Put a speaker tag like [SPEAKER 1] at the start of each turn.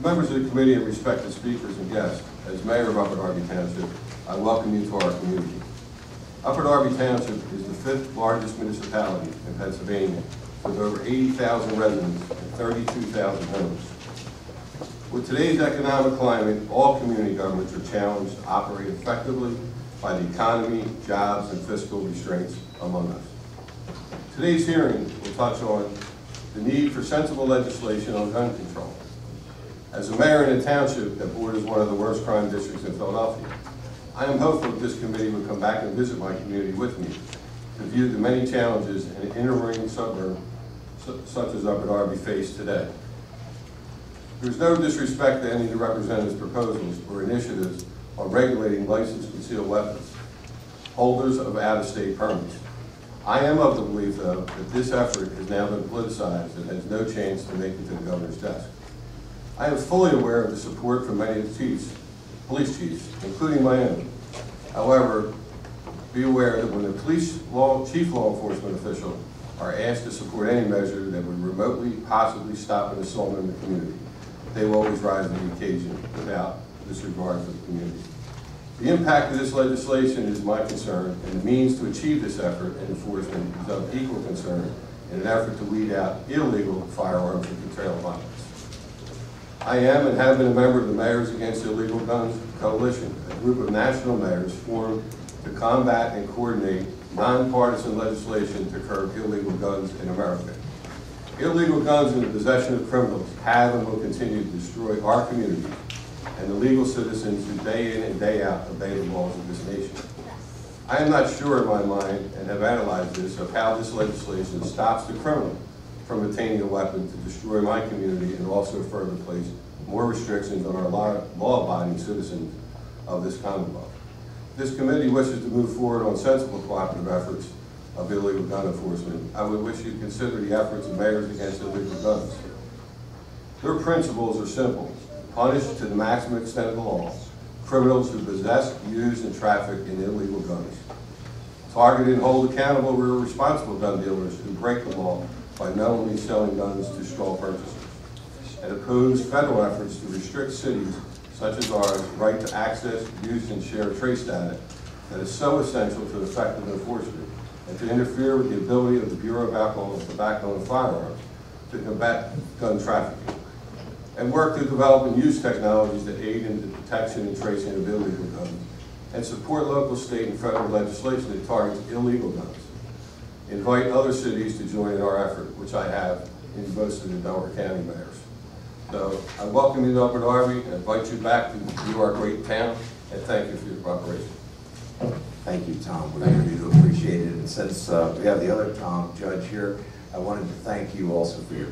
[SPEAKER 1] Members of the committee and respected speakers and guests, as Mayor of Upper Darby Township, I welcome you to our community. Upper Darby Township is the 5th largest municipality in Pennsylvania, with over 80,000 residents and 32,000 homes. With today's economic climate, all community governments are challenged to operate effectively by the economy, jobs, and fiscal restraints among us. Today's hearing will touch on the need for sensible legislation on gun control. As a mayor in a township that borders one of the worst crime districts in Philadelphia, I am hopeful that this committee will come back and visit my community with me to view the many challenges in an inner-ring suburb such as Upper Darby face today. There is no disrespect to any of the representatives' proposals or initiatives on regulating licensed concealed weapons, holders of out-of-state permits. I am of the belief, though, that this effort has now been politicized and has no chance to make it to the governor's desk. I am fully aware of the support from many of the chiefs, police chiefs, including my own. However, be aware that when the chief law enforcement official are asked to support any measure that would remotely possibly stop an assault in the community, they will always rise to the occasion without disregard for the community. The impact of this legislation is my concern, and the means to achieve this effort and enforcement is of equal concern in an effort to weed out illegal firearms and curtail violence. I am and have been a member of the Mayors Against Illegal Guns Coalition, a group of national mayors formed to combat and coordinate nonpartisan legislation to curb illegal guns in America. Illegal guns in the possession of criminals have and will continue to destroy our community and the legal citizens who day in and day out obey the laws of this nation. I am not sure in my mind, and have analyzed this, of how this legislation stops the criminal from obtaining a weapon to destroy my community and also further place more restrictions on our law-abiding citizens of this Commonwealth. This committee wishes to move forward on sensible cooperative efforts of illegal gun enforcement. I would wish you to consider the efforts of Mayors Against Illegal Guns. Their principles are simple. Punish to the maximum extent of the law criminals who possess, use, and traffic in illegal guns. Target and hold accountable irresponsible gun dealers who break the law by knowingly selling guns to straw purchasers. And oppose federal efforts to restrict cities such as ours' right to access, use, and share trace data that is so essential to effective enforcement, and to interfere with the ability of the Bureau of Alcohol, Tobacco, and Firearms to combat gun trafficking, and work to develop and use technologies that aid in the detection and tracing of illegal guns, and support local, state, and federal legislation that targets illegal guns. Invite other cities to join in our effort, which I have in most of the Delaware County mayors. So I welcome you to Upper Darby and invite you back to view our great town, and thank you for your cooperation.
[SPEAKER 2] Thank you, Tom. We really do appreciate it. And since we have the other Tom Judge here, I wanted to thank you also for your